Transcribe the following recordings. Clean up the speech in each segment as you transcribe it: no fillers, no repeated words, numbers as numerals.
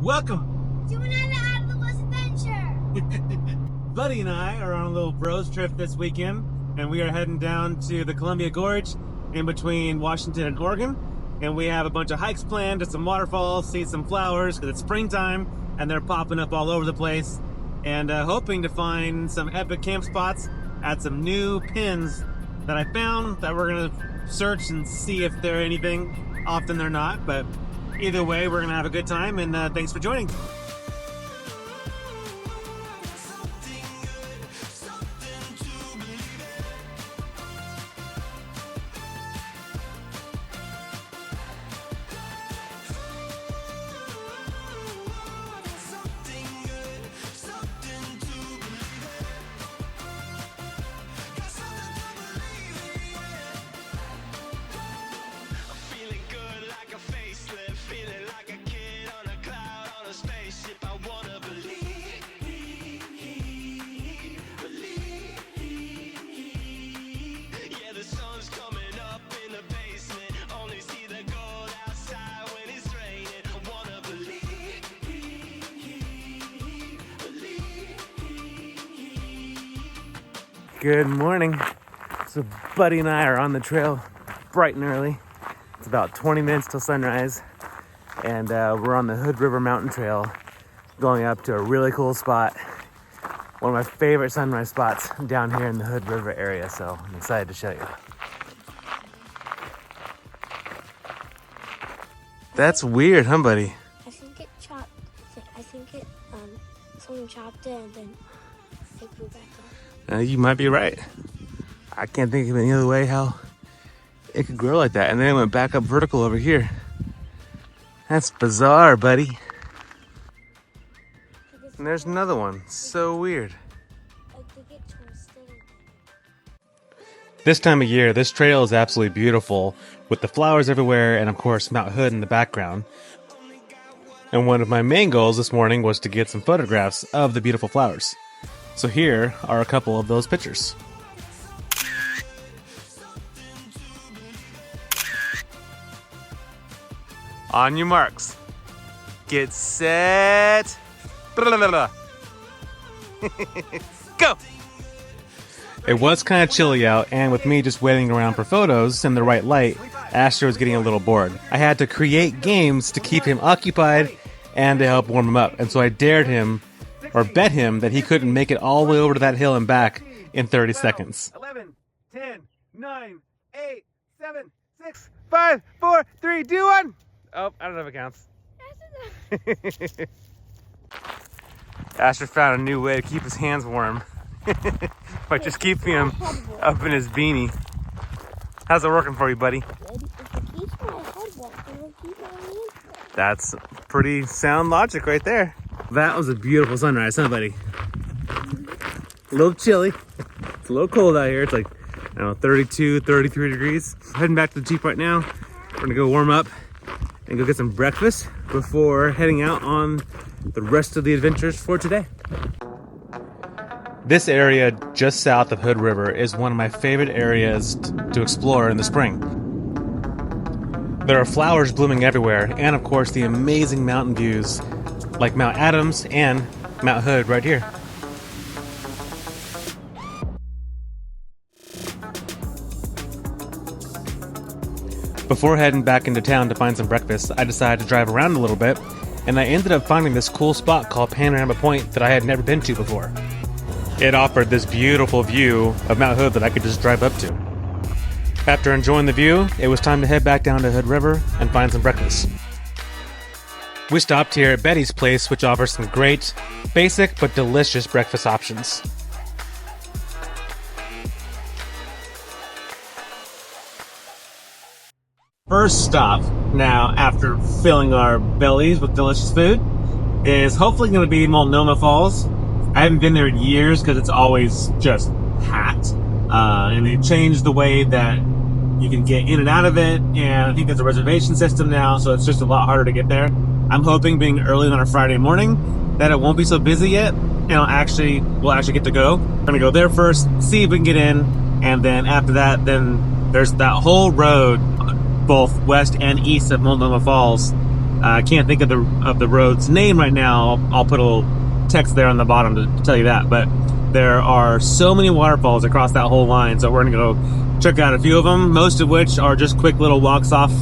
Welcome to another Out of the Woods adventure. Buddy and I are on a little bros trip this weekend, and we are heading down to the Columbia Gorge in between Washington and Oregon, and we have a bunch of hikes planned to some waterfalls, see some flowers because it's springtime and they're popping up all over the place, and hoping to find some epic camp spots at some new pins that I found that we're gonna search and see if they're anything. Often they're not, but either way, we're gonna have a good time, and thanks for joining. Good morning. So Buddy and I are on the trail bright and early. It's about 20 minutes till sunrise, and we're on the Hood River Mountain Trail going up to a really cool spot. One of my favorite sunrise spots down here in the Hood River area, so I'm excited to show you. That's weird, huh, buddy? I think it chopped. I think it someone chopped it and then it grew back up. You might be right. I can't think of any other way how it could grow like that. And then it went back up vertical over here. That's bizarre, buddy. And there's another one. So weird. I think it twisted. This time of year, this trail is absolutely beautiful with the flowers everywhere and, of course, Mount Hood in the background. And one of my main goals this morning was to get some photographs of the beautiful flowers. So here are a couple of those pictures. On your marks. Get set. Go! It was kind of chilly out, and with me just waiting around for photos in the right light, Asher was getting a little bored. I had to create games to keep him occupied and to help warm him up. And so I dared him, or bet him, that he couldn't make it all the way over to that hill and back in 30 seconds. 11, 10, 9, 8, 7, 6, 5, 4, 3, 2, 1. Oh, I don't know if it counts. Asher found a new way to keep his hands warm by just keeping him up in his beanie. How's it working for you, buddy? That's pretty sound logic right there. That was a beautiful sunrise, huh, buddy? A little chilly. It's a little cold out here. It's like, I don't know, 32, 33 degrees. Heading back to the Jeep right now. We're gonna go warm up and go get some breakfast before heading out on the rest of the adventures for today. This area just south of Hood River is one of my favorite areas to explore in the spring. There are flowers blooming everywhere, and of course the amazing mountain views like Mount Adams and Mount Hood right here. Before heading back into town to find some breakfast, I decided to drive around a little bit, and I ended up finding this cool spot called Panorama Point that I had never been to before. It offered this beautiful view of Mount Hood that I could just drive up to. After enjoying the view, it was time to head back down to Hood River and find some breakfast. We stopped here at Betty's place, which offers some great, basic but delicious breakfast options. First stop now, after filling our bellies with delicious food, is hopefully going to be Multnomah Falls. I haven't been there in years because it's always just packed. And they changed the way that you can get in and out of it, and I think there's a reservation system now, so it's just a lot harder to get there. I'm hoping, being early on a Friday morning, that it won't be so busy yet, and we'll actually get to go. We're gonna go there first, see if we can get in, and then after that, then there's that whole road, both west and east of Multnomah Falls, I can't think of the road's name right now. I'll put a little text there on the bottom to tell you that. But there are so many waterfalls across that whole line, so we're gonna go check out a few of them. Most of which are just quick little walks off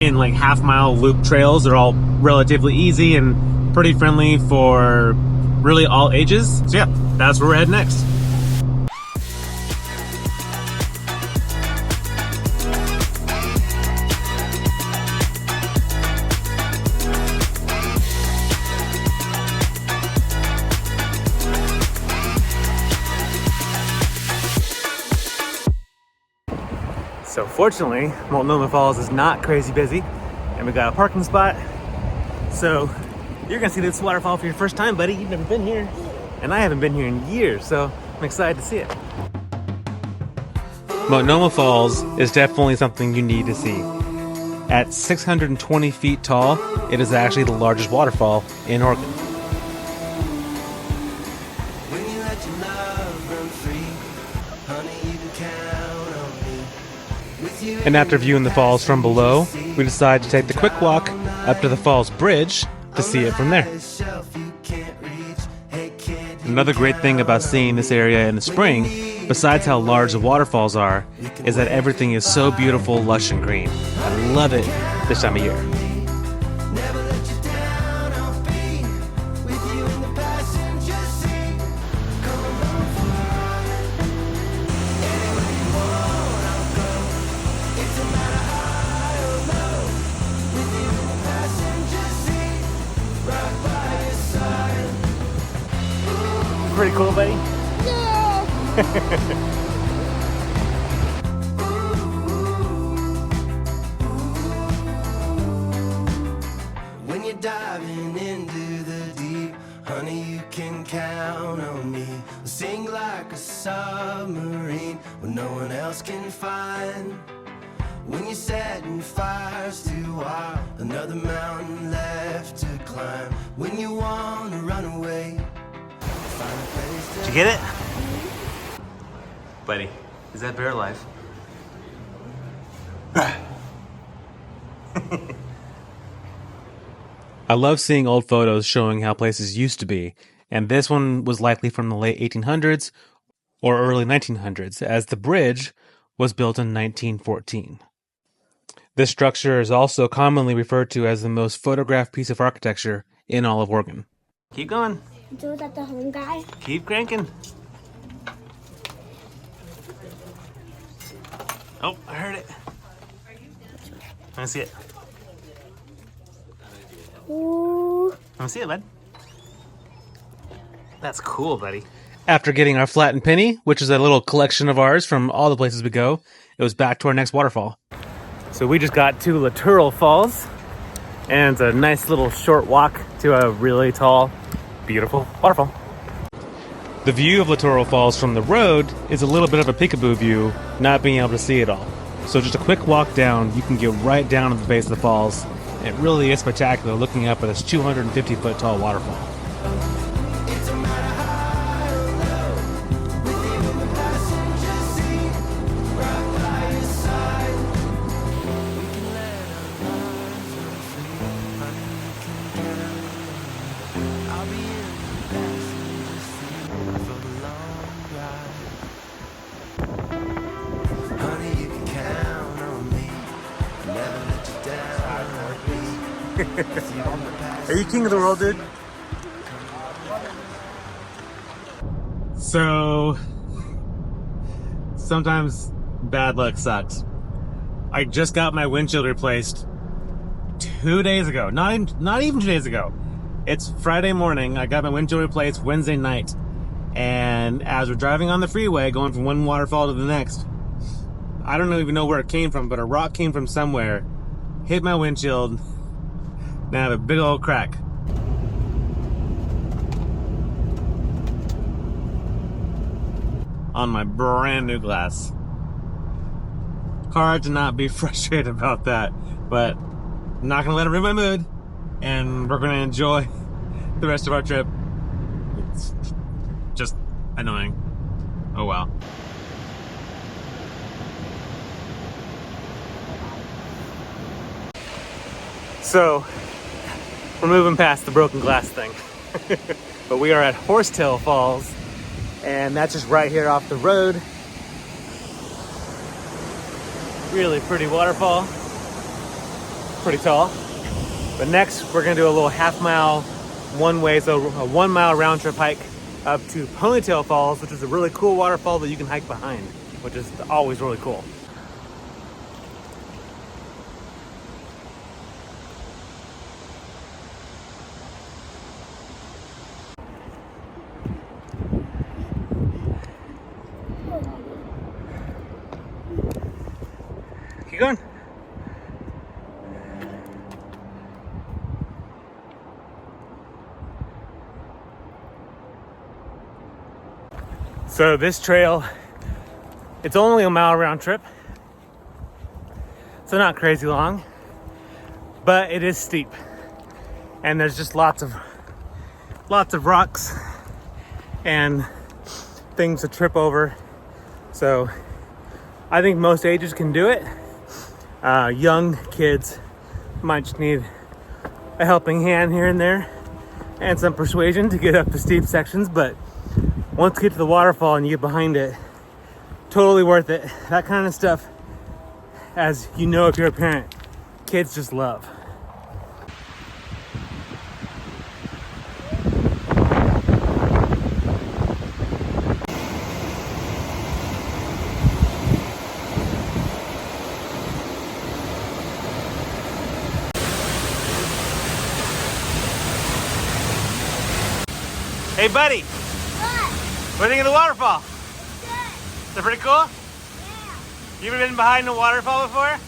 in like half-mile loop trails. They're all relatively easy and pretty friendly for really all ages. So yeah, that's where we're heading next. So fortunately, Multnomah Falls is not crazy busy, and we got a parking spot. So you're gonna see this waterfall for your first time, buddy. You've never been here, and I haven't been here in years, so I'm excited to see it. Multnomah Falls is definitely something you need to see. At 620 feet tall, it is actually the largest waterfall in Oregon. And after viewing the falls from below, we decided to take the quick walk up to the falls bridge to see it from there. Another great thing about seeing this area in the spring, besides how large the waterfalls are, is that everything is so beautiful, lush, and green. I love it this time of year. Pretty cool, buddy? Yeah. When you're diving into the deep, honey, you can count on me. I'll sing like a submarine when no one else can find. When you're setting fires to wild, another mountain left to climb. When you want to run away, did you get it? Buddy, is that bear alive? I love seeing old photos showing how places used to be, and this one was likely from the late 1800s or early 1900s, as the bridge was built in 1914. This structure is also commonly referred to as the most photographed piece of architecture in all of Oregon. Keep going. So is that the home guy? Keep cranking. Oh, I heard it. Let me see it. Ooh. Let me see it, bud. That's cool, buddy. After getting our flattened penny, which is a little collection of ours from all the places we go, it was back to our next waterfall. So we just got to Littoral Falls, and it's a nice little short walk to a really tall, beautiful waterfall. The view of Littoral Falls from the road is a little bit of a peekaboo view, not being able to see it all. So just a quick walk down, you can get right down to the base of the falls. It really is spectacular looking up at this 250 foot tall waterfall. Are you king of the world, dude? So, sometimes bad luck sucks. I just got my windshield replaced 2 days ago. Not even 2 days ago. It's Friday morning. I got my windshield replaced Wednesday night. And as we're driving on the freeway, going from one waterfall to the next, I don't even know where it came from, but a rock came from somewhere, hit my windshield, and I have a big old crack. On my brand new glass. Hard to not be frustrated about that, but I'm not gonna let it ruin my mood, and we're gonna enjoy the rest of our trip. It's just annoying. Oh well. So we're moving past the broken glass thing. But we are at Horsetail Falls, and that's just right here off the road. Really pretty waterfall. Pretty tall. But next we're gonna do a little half-mile one-way, so a 1 mile round trip hike up to Ponytail Falls, which is a really cool waterfall that you can hike behind, which is always really cool. Keep going. So this trail, it's only a mile round trip. So not crazy long, but it is steep. And there's just lots of rocks and things to trip over. So I think most ages can do it. Young kids might just need a helping hand here and there and some persuasion to get up the steep sections, but once you get to the waterfall and you get behind it, totally worth it. That kind of stuff, as you know if you're a parent, kids just love. Hey buddy, what do you think of the waterfall? It's good. Is it pretty cool? Yeah. You ever been behind a waterfall before? Yeah.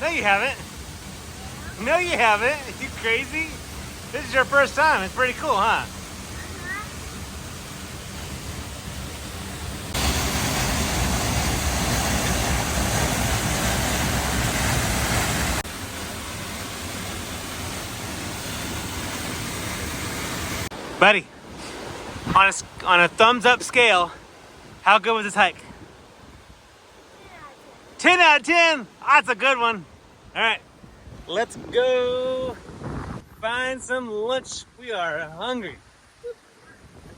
No, you haven't. No, you haven't. You crazy? This is your first time. It's pretty cool, huh? Buddy, on a thumbs up scale, how good was this hike? 10 out of 10. That's a good one. All right, let's go find some lunch. We are hungry.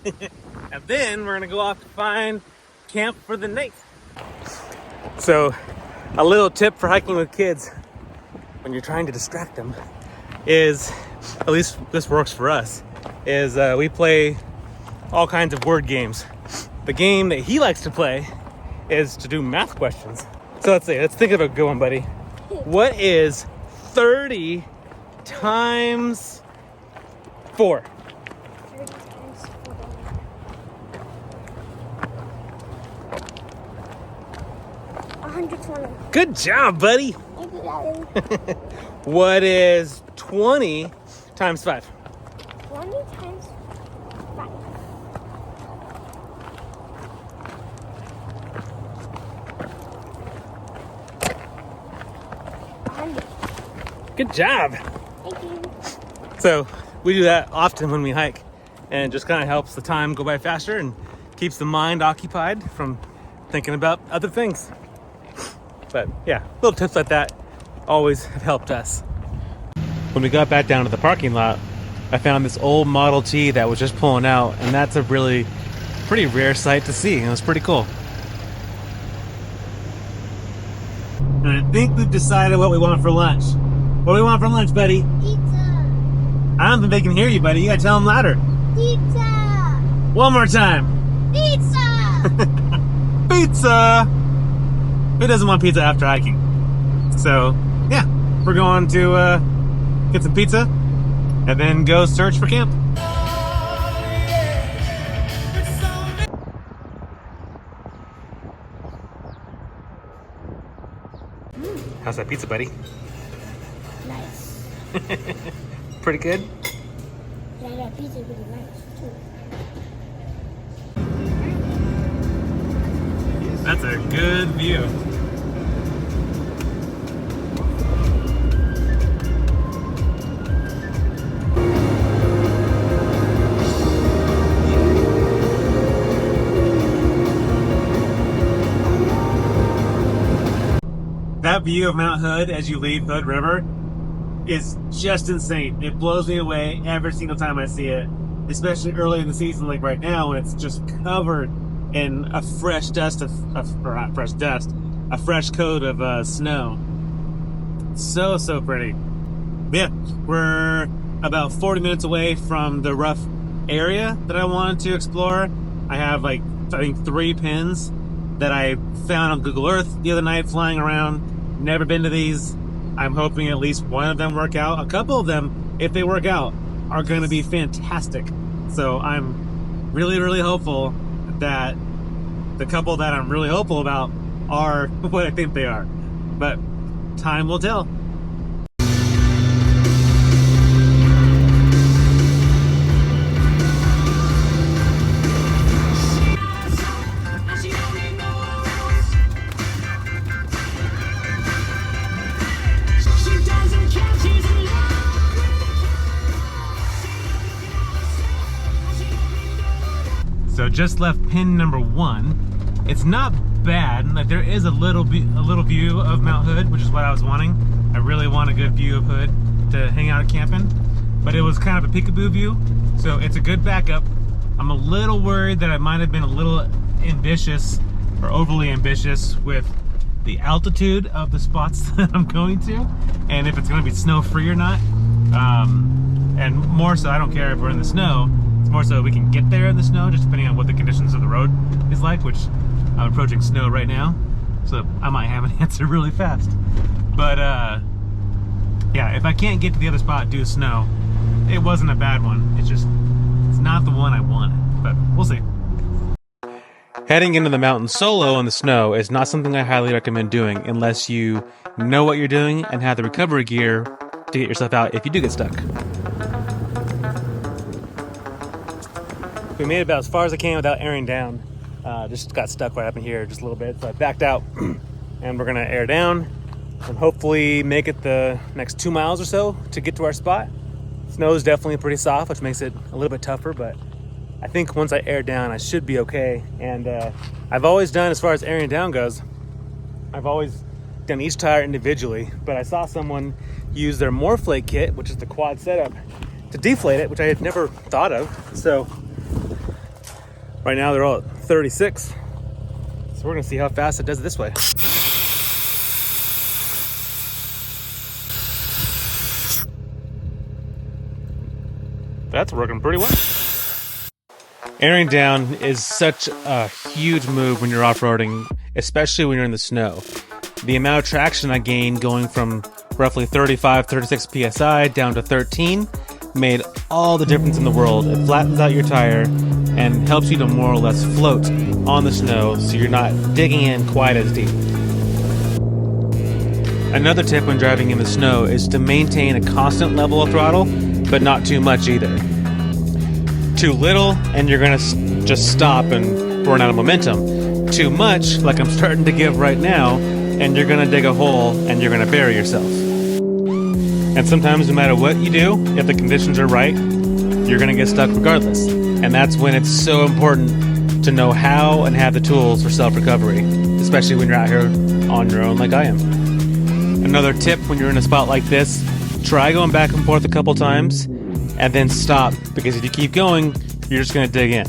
And then we're gonna go off to find camp for the night. So, a little tip for hiking with kids when you're trying to distract them is, at least this works for us, is we play all kinds of word games. The game that he likes to play is to do math questions. So let's think of a good one, buddy. What is 30 times 4? 30 times 4. 120. Good job, buddy. Thank you, Daddy. What is 20 times 5? 20 times 5. 100. Good job. Thank you. So we do that often when we hike, and it just kind of helps the time go by faster and keeps the mind occupied from thinking about other things. But yeah, little tips like that always have helped us. When we got back down to the parking lot, I found this old Model T that was just pulling out, and that's a really pretty rare sight to see. It was pretty cool. And I think we've decided what we want for lunch. What do we want for lunch, buddy? Pizza. I don't think they can hear you, buddy. You gotta tell them louder. Pizza. One more time. Pizza. Pizza! Who doesn't want pizza after hiking? So, yeah, we're going to get some pizza and then go search for camp. How's that pizza, buddy? Nice. Pretty good? Yeah, that pizza is really nice too. That's a good view. That view of Mount Hood as you leave Hood River is just insane. It blows me away every single time I see it, especially early in the season, like right now, when it's just covered in a fresh dust or not fresh dust, a fresh coat of snow. So pretty. Yeah, we're about 40 minutes away from the rough area that I wanted to explore. I have like, I think 3 pins that I found on Google Earth the other night flying around. Never been to these. I'm hoping at least one of them work out. A couple of them, if they work out, are going to be fantastic. So I'm really hopeful that the couple that I'm really hopeful about are what I think they are. But time will tell. So just left pin number 1. It's not bad. Like, there is a little view of Mount Hood, which is what I was wanting. I really want a good view of Hood to hang out camping, but it was kind of a peekaboo view, so it's a good backup. I'm a little worried that I might have been a little ambitious or overly ambitious with the altitude of the spots that I'm going to, and if it's going to be snow free or not. And more so, I don't care if we're in the snow. It's more so we can get there in the snow, just depending on what the conditions of the road is like, which I'm approaching snow right now, so I might have an answer really fast. But yeah, if I can't get to the other spot due to snow, it wasn't a bad one. It's just, it's not the one I wanted, but we'll see. Heading into the mountain solo in the snow is not something I highly recommend doing unless you know what you're doing and have the recovery gear to get yourself out if you do get stuck. We made it about as far as I can without airing down. Just got stuck right up in here just a little bit, so I backed out and we're gonna air down and hopefully make it the next 2 miles or so to get to our spot. Snow is definitely pretty soft, which makes it a little bit tougher, but I think once I air down, I should be okay. And I've always done, as far as airing down goes, I've always done each tire individually, but I saw someone use their Morphlate kit, which is the quad setup, to deflate it, which I had never thought of. So right now they're all at 36. So we're gonna see how fast it does it this way. That's working pretty well. Airing down is such a huge move when you're off-roading, especially when you're in the snow. The amount of traction I gained going from roughly 35, 36 PSI down to 13 made all the difference in the world. It flattens out your tire and helps you to more or less float on the snow so you're not digging in quite as deep. Another tip when driving in the snow is to maintain a constant level of throttle, but not too much either. Too little and you're gonna just stop and burn out of momentum. Too much, like I'm starting to give right now, and you're gonna dig a hole and you're gonna bury yourself. And sometimes no matter what you do, if the conditions are right, you're gonna get stuck regardless. And that's when it's so important to know how and have the tools for self-recovery, especially when you're out here on your own like I am. Another tip when you're in a spot like this, try going back and forth a couple times and then stop, because if you keep going, you're just gonna dig in.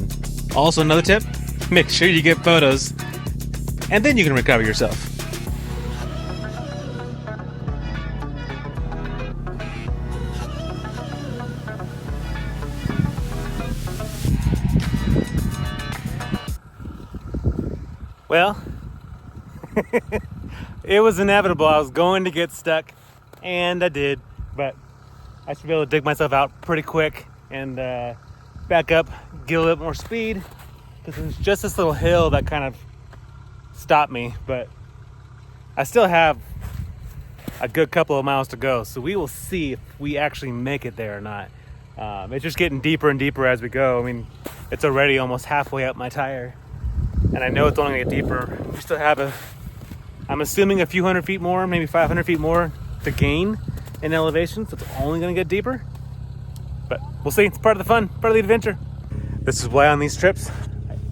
Also, another tip, make sure you get photos and then you can recover yourself. Well, it was inevitable. I was going to get stuck, and I did, but I should be able to dig myself out pretty quick and back up, get a little bit more speed, because it's just this little hill that kind of stopped me, but I still have a good couple of miles to go, so we will see if we actually make it there or not. It's just getting deeper and deeper as we go. I mean, it's already almost halfway up my tire, and I know it's only gonna get deeper. We still have I'm assuming a few hundred feet more, maybe 500 feet more to gain in elevation, so it's only gonna get deeper. But we'll see, it's part of the fun, part of the adventure. This is why on these trips,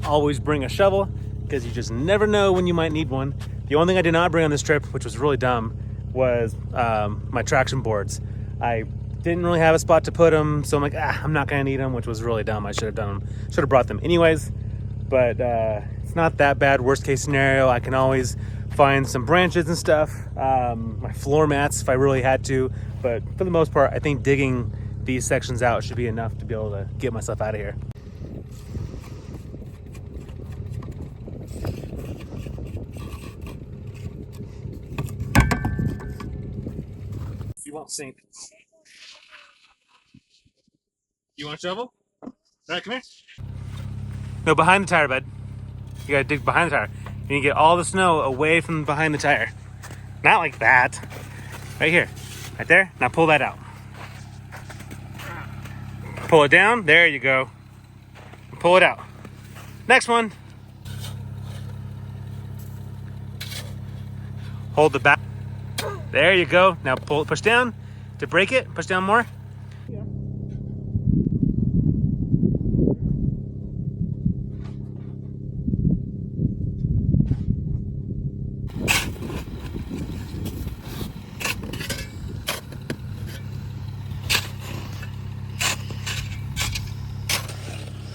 I always bring a shovel, because you just never know when you might need one. The only thing I did not bring on this trip, which was really dumb, was my traction boards. I didn't really have a spot to put them, so I'm like, I'm not gonna need them, which was really dumb. I should have brought them anyways, but it's not that bad. Worst case scenario, I can always find some branches and stuff, my floor mats if I really had to, but for the most part, I think digging these sections out should be enough to be able to get myself out of here. You won't sink. You want a shovel? All right, come here. No, behind the tire, bud. You gotta dig behind the tire. And you get all the snow away from behind the tire. Not like that. Right here. Right there. Now pull that out. Pull it down. There you go. Pull it out. Next one. Hold the back. There you go. Now push down to break it. Push down more.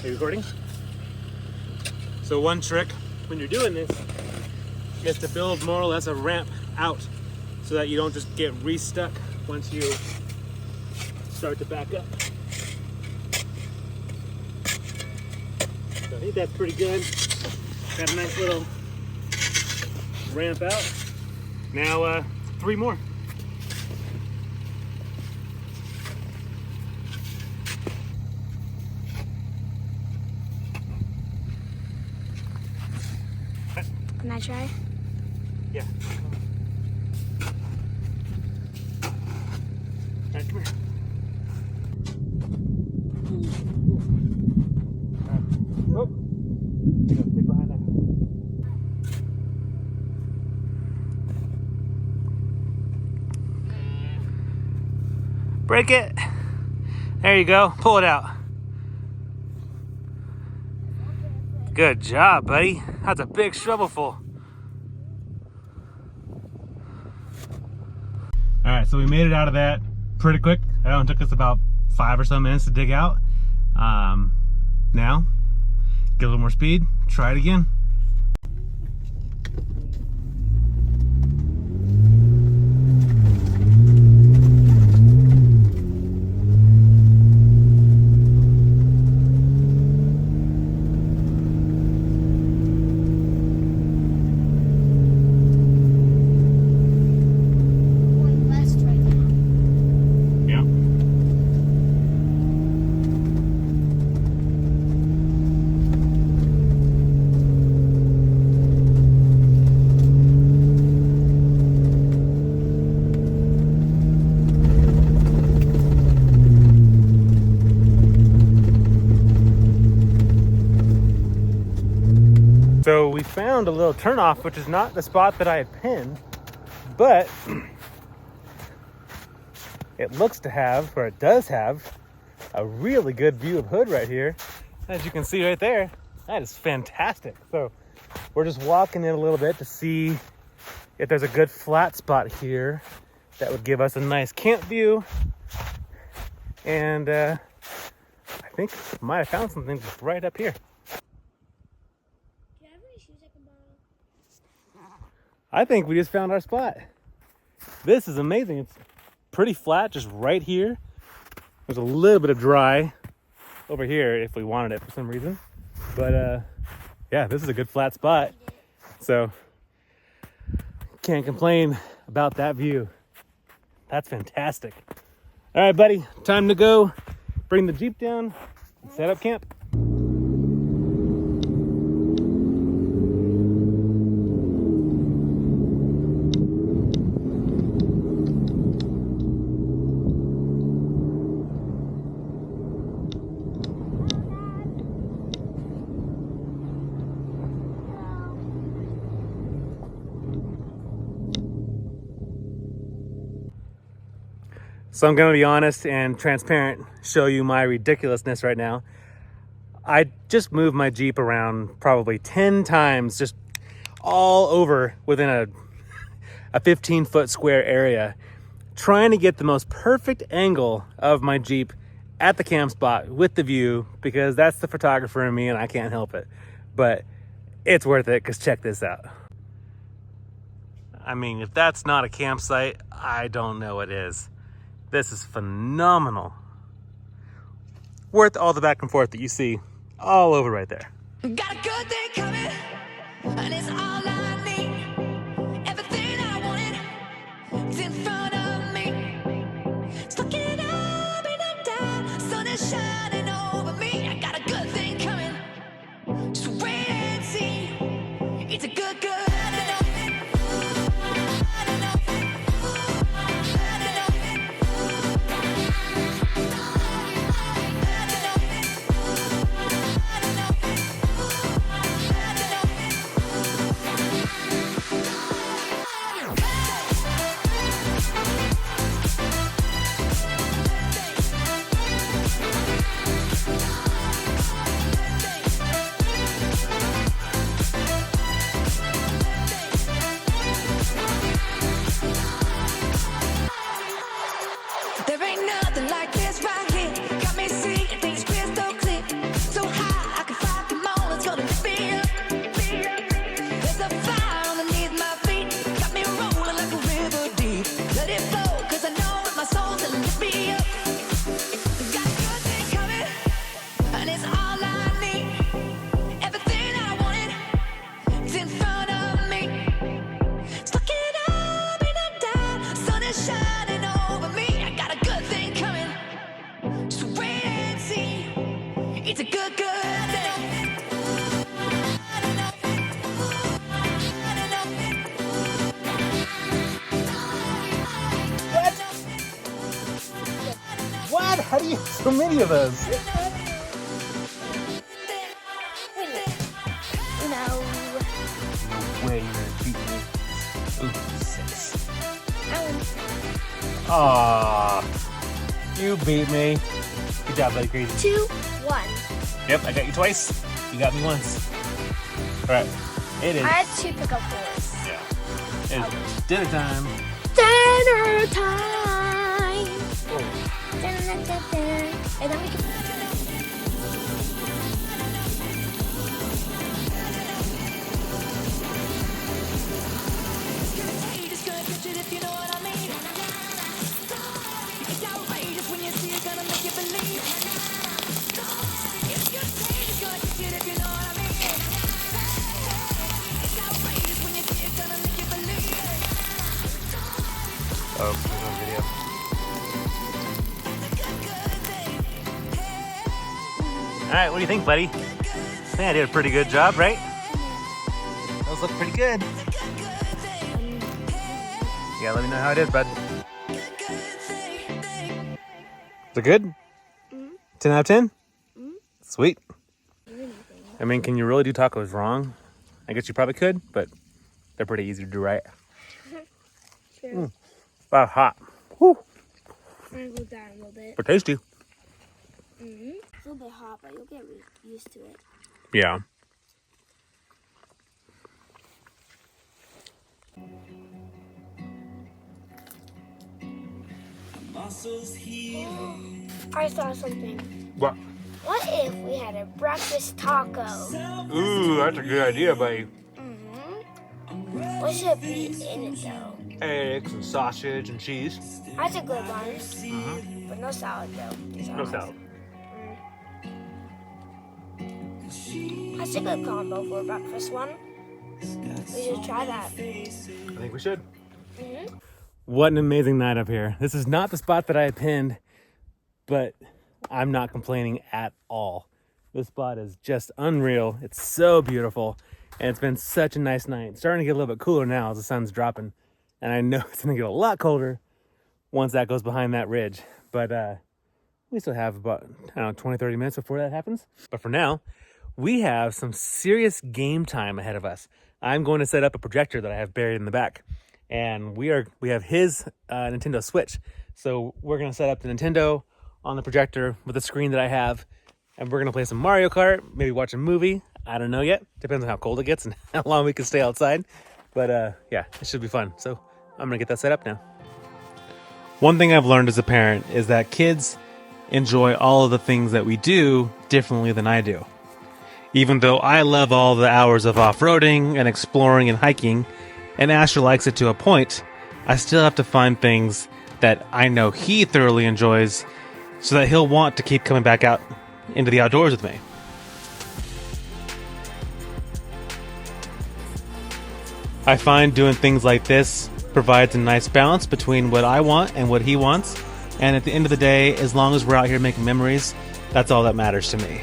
Are you recording? So one trick when you're doing this is to build more or less a ramp out so that you don't just get re-stuck once you start to back up. So I think that's pretty good. Got a nice little ramp out. Now 3 more. Can I try? Yeah. Right, come here. Oh. Dig behind that. Break it. There you go. Pull it out. Good job, buddy. That's a big shovelful. All right, so we made it out of that pretty quick. It only took us about 5 or so minutes to dig out. Now, get a little more speed, try it again. Going west right now. Yeah. So we found a little turnoff, which is not the spot that I had pinned, but it looks to have, or it does have, a really good view of Hood right here. As you can see right there, that is fantastic. So we're just walking in a little bit to see if there's a good flat spot here that would give us a nice camp view. And I think I might have found something just right up here. Do you have any shoes I can borrow? I think we just found our spot. This is amazing. It's pretty flat, just right here. There's a little bit of dry over here if we wanted it for some reason. But yeah, this is a good flat spot. So can't complain about that view. That's fantastic. All right, buddy, time to go bring the Jeep down and set up camp. So I'm gonna be honest and transparent, show you my ridiculousness right now. I just moved my Jeep around probably 10 times, just all over within a 15-foot square area. trying to get the most perfect angle of my Jeep at the camp spot with the view, because that's the photographer in me and I can't help it. But it's worth it, because check this out. I mean, if that's not a campsite, I don't know what is. This is phenomenal. Worth all the back and forth that you see all over right there. Got a good thing coming, and it's all I need. Everything I wanted is in front of me. Stuck it up in the dark, sun is shining over me. I got a good thing coming, just wait and see. It's a good. There ain't nothing like this right here. Got me seeing things crystal clear. So high I can fly, come on, it's gonna lift me up. There's a fire underneath my feet. Got me rolling like a river deep. Let it flow, cause I know that my soul's gonna lift me up. Got a good thing coming, and it's all I need. Everything I wanted is in front of me. Stuck it up in the dark, sun is shining over me. I got a good thing coming, just wait and see. It's a good thing. What? How do you have so many of those? No. Way you're gonna beat me. Ooh, 6. I Aww. You beat me. Good job, buddy crazy. 2, 1. Yep, I got you twice. You got me once. Alright. It is. I had 2 pickup balls. Yeah. It's dinner time. Dinner time. Oh. Dinner. And then we can. Just gonna catch it if you know what I mean. It's outrageous when you see it, gonna make you believe. It's contagious, gonna catch it if you know what I mean. It's outrageous when you see it, gonna make you believe. Oh, there's no video. Alright, what do you think, buddy? I think I did a pretty good job, right? Those look pretty good. Yeah, let me know how it is, bud. Is it good? 10 out of 10? Sweet. I mean, can you really do tacos wrong? I guess you probably could, but they're pretty easy to do right. Sure. Wow, hot. Woo. I'm gonna go down a little bit. But tasty. It's a little bit hot, but you'll get used to it. Yeah. I saw something. What? What if we had a breakfast taco? Ooh, that's a good idea, buddy. What should be in it though? Eggs and sausage and cheese. That's a good one. But no salad though. No salad. That's a good combo for a breakfast one. We should try that. I think we should. What an amazing night up here. This is not the spot that I had pinned, but I'm not complaining at all. This spot is just unreal. It's so beautiful, and it's been such a nice night. It's starting to get a little bit cooler now as the sun's dropping, and I know it's gonna get a lot colder once that goes behind that ridge. But we still have about, I don't know, 20, 30 minutes before that happens. But for now, we have some serious game time ahead of us. I'm going to set up a projector that I have buried in the back, and we have his Nintendo Switch. So we're gonna set up the Nintendo on the projector with the screen that I have, and we're gonna play some Mario Kart, maybe watch a movie. I don't know yet. Depends on how cold it gets and how long we can stay outside. But yeah, it should be fun. So I'm gonna get that set up now. One thing I've learned as a parent is that kids enjoy all of the things that we do differently than I do. Even though I love all the hours of off-roading and exploring and hiking, and Asher likes it to a point, I still have to find things that I know he thoroughly enjoys so that he'll want to keep coming back out into the outdoors with me. I find doing things like this provides a nice balance between what I want and what he wants, and at the end of the day, as long as we're out here making memories, that's all that matters to me.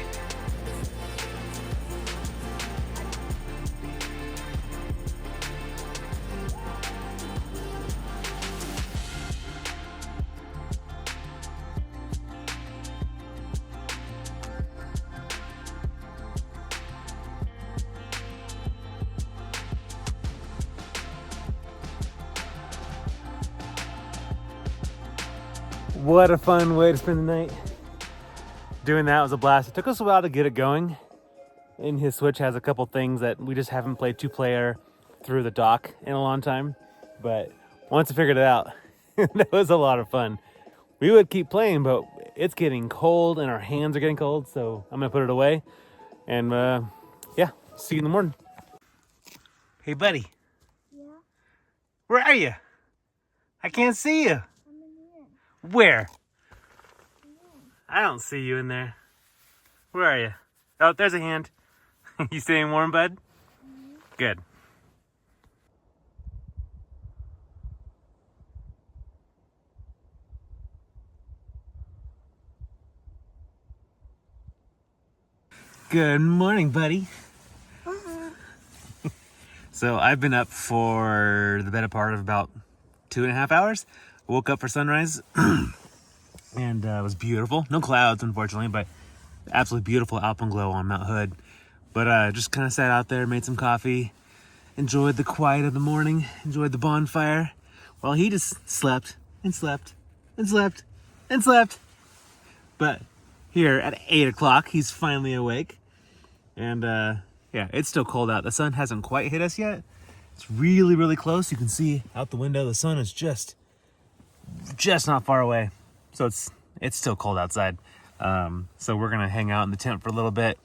What a fun way to spend the night. Doing that was a blast. It took us a while to get it going. And his Switch has a couple things that we just haven't played two-player through the dock in a long time. But once I figured it out, that was a lot of fun. We would keep playing, but it's getting cold and our hands are getting cold, so I'm gonna put it away. And yeah, see you in the morning. Hey buddy. Yeah, Where are you? I can't see you. I'm in here. Where? I don't see you in there. Where are you? Oh, there's a hand. You staying warm, bud? Mm-hmm. Good. Good morning, buddy. So I've been up for the better part of about 2.5 hours. Woke up for sunrise and it was beautiful. No clouds, unfortunately, but absolutely beautiful alpenglow on Mount Hood. But just kind of sat out there, made some coffee, enjoyed the quiet of the morning, enjoyed the bonfire, while he just slept and slept and slept and slept. But here at 8 o'clock, he's finally awake. And yeah, it's still cold out. The sun hasn't quite hit us yet. It's really, really close. You can see out the window, the sun is just not far away. So it's still cold outside. So we're gonna hang out in the tent for a little bit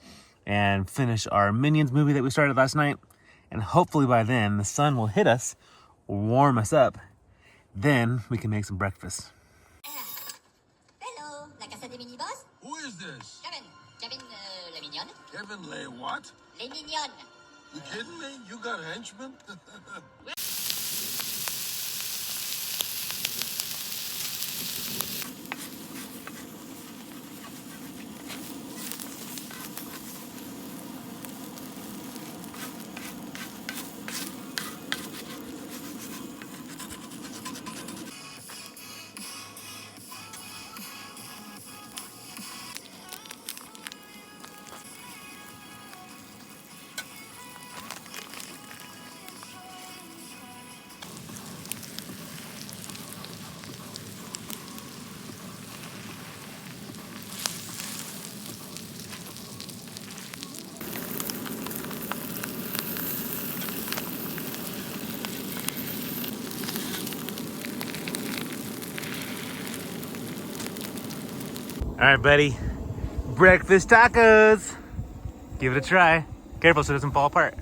and finish our Minions movie that we started last night. And hopefully by then the sun will hit us, warm us up. Then we can make some breakfast. Hello, la casa des mini-boss? Who is this? Kevin, la mignonne? Kevin Lay what? Les mignonnes. You kidding me? You got henchmen? All right, buddy. Breakfast tacos. Give it a try. Careful so it doesn't fall apart.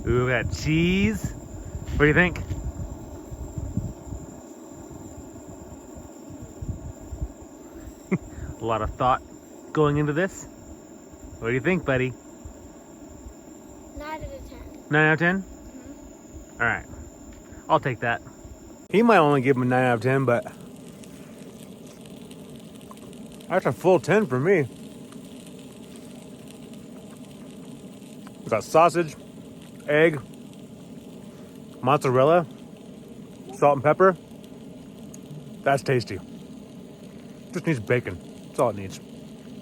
Ooh, we got cheese. What do you think? A lot of thought going into this. What do you think, buddy? 9 out of 10. 9 out of 10? Mm-hmm. All right. I'll take that. He might only give him a 9 out of 10, but that's a full 10 for me. We got sausage, egg, mozzarella, salt and pepper. That's tasty. Just needs bacon. That's all it needs.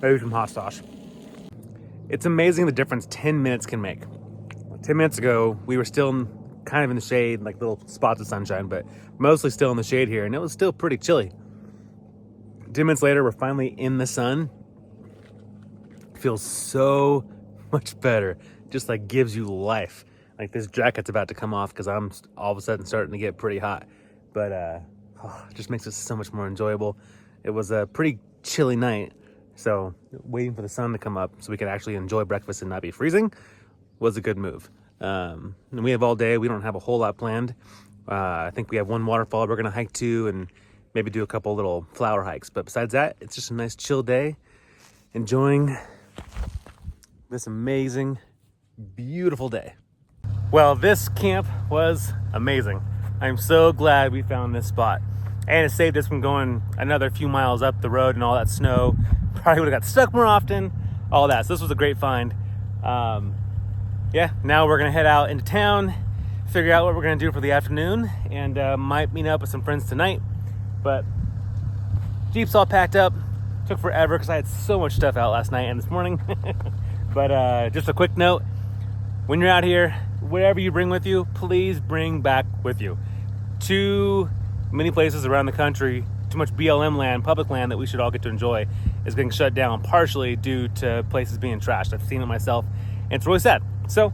Maybe some hot sauce. It's amazing the difference 10 minutes can make. 10 minutes ago, we were still kind of in the shade, like little spots of sunshine, but mostly still in the shade here, and it was still pretty chilly. 10 minutes later, we're finally in the sun. Feels so much better. Just like gives you life. Like this jacket's about to come off because I'm all of a sudden starting to get pretty hot. But it just makes it so much more enjoyable. It was a pretty chilly night, so waiting for the sun to come up so we could actually enjoy breakfast and not be freezing was a good move. And we have all day. We don't have a whole lot planned. I think we have one waterfall we're gonna hike to and maybe do a couple little flower hikes. But besides that, it's just a nice chill day, enjoying this amazing, beautiful day. Well, this camp was amazing. I'm so glad we found this spot. And it saved us from going another few miles up the road and all that snow. Probably would have got stuck more often, all that. So this was a great find. Yeah, now we're gonna head out into town, figure out what we're gonna do for the afternoon, and might meet up with some friends tonight. But Jeep's all packed up. Took forever because I had so much stuff out last night and this morning. But just a quick note, when you're out here, whatever you bring with you, please bring back with you. Too many places around the country, too much BLM land, public land that we should all get to enjoy is getting shut down partially due to places being trashed. I've seen it myself and it's really sad. So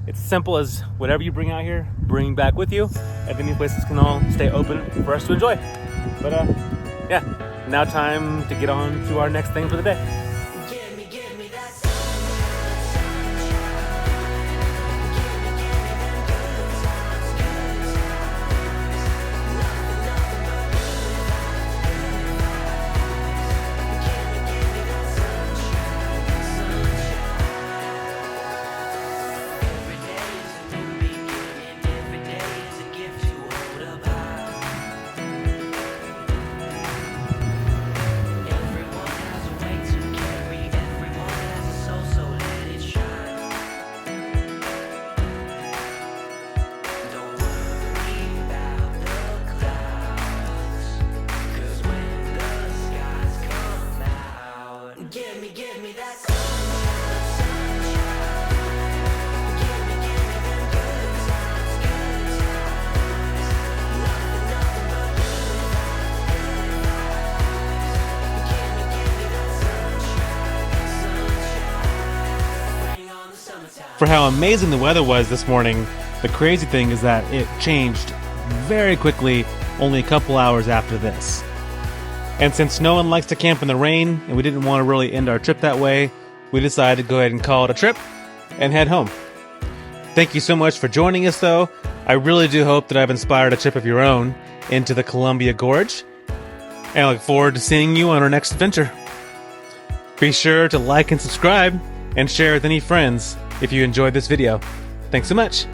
it's as simple as whatever you bring out here, bring back with you, and then these places can all stay open for us to enjoy. But yeah, now time to get on to our next thing for the day. For how amazing the weather was this morning, the crazy thing is that it changed very quickly only a couple hours after this. And since no one likes to camp in the rain and we didn't want to really end our trip that way, we decided to go ahead and call it a trip and head home. Thank you so much for joining us though. I really do hope that I've inspired a trip of your own into the Columbia Gorge. And I look forward to seeing you on our next adventure. Be sure to like and subscribe and share with any friends if you enjoyed this video. Thanks so much.